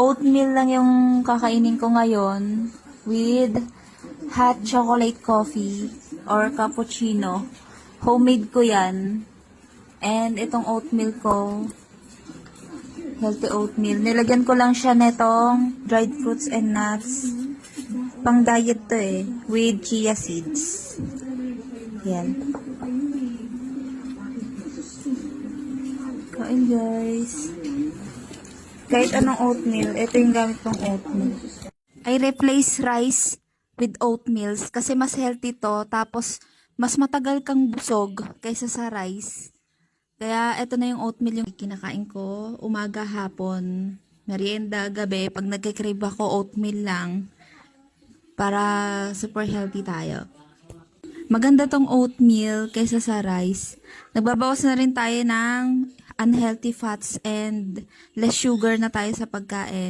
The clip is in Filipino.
Oatmeal lang yung kakainin ko ngayon with hot chocolate coffee or cappuccino. Homemade ko yan. And itong oatmeal ko, healthy oatmeal. Nilagyan ko lang siya netong dried fruits and nuts. Pang diet to eh. With chia seeds. Yan. Kain guys. Kahit anong oatmeal, ito yung gamit kong oatmeal. I replace rice with oatmeals kasi mas healthy to. Tapos, mas matagal kang busog kaysa sa rice. Kaya, ito na yung oatmeal yung kinakain ko. Umaga, hapon, merienda, gabi. Pag nagkikrave ako, oatmeal lang. Para super healthy tayo. Maganda tong oatmeal kaysa sa rice. Nagbabawas na rin tayo ng unhealthy fats and less sugar na tayo sa pagkain.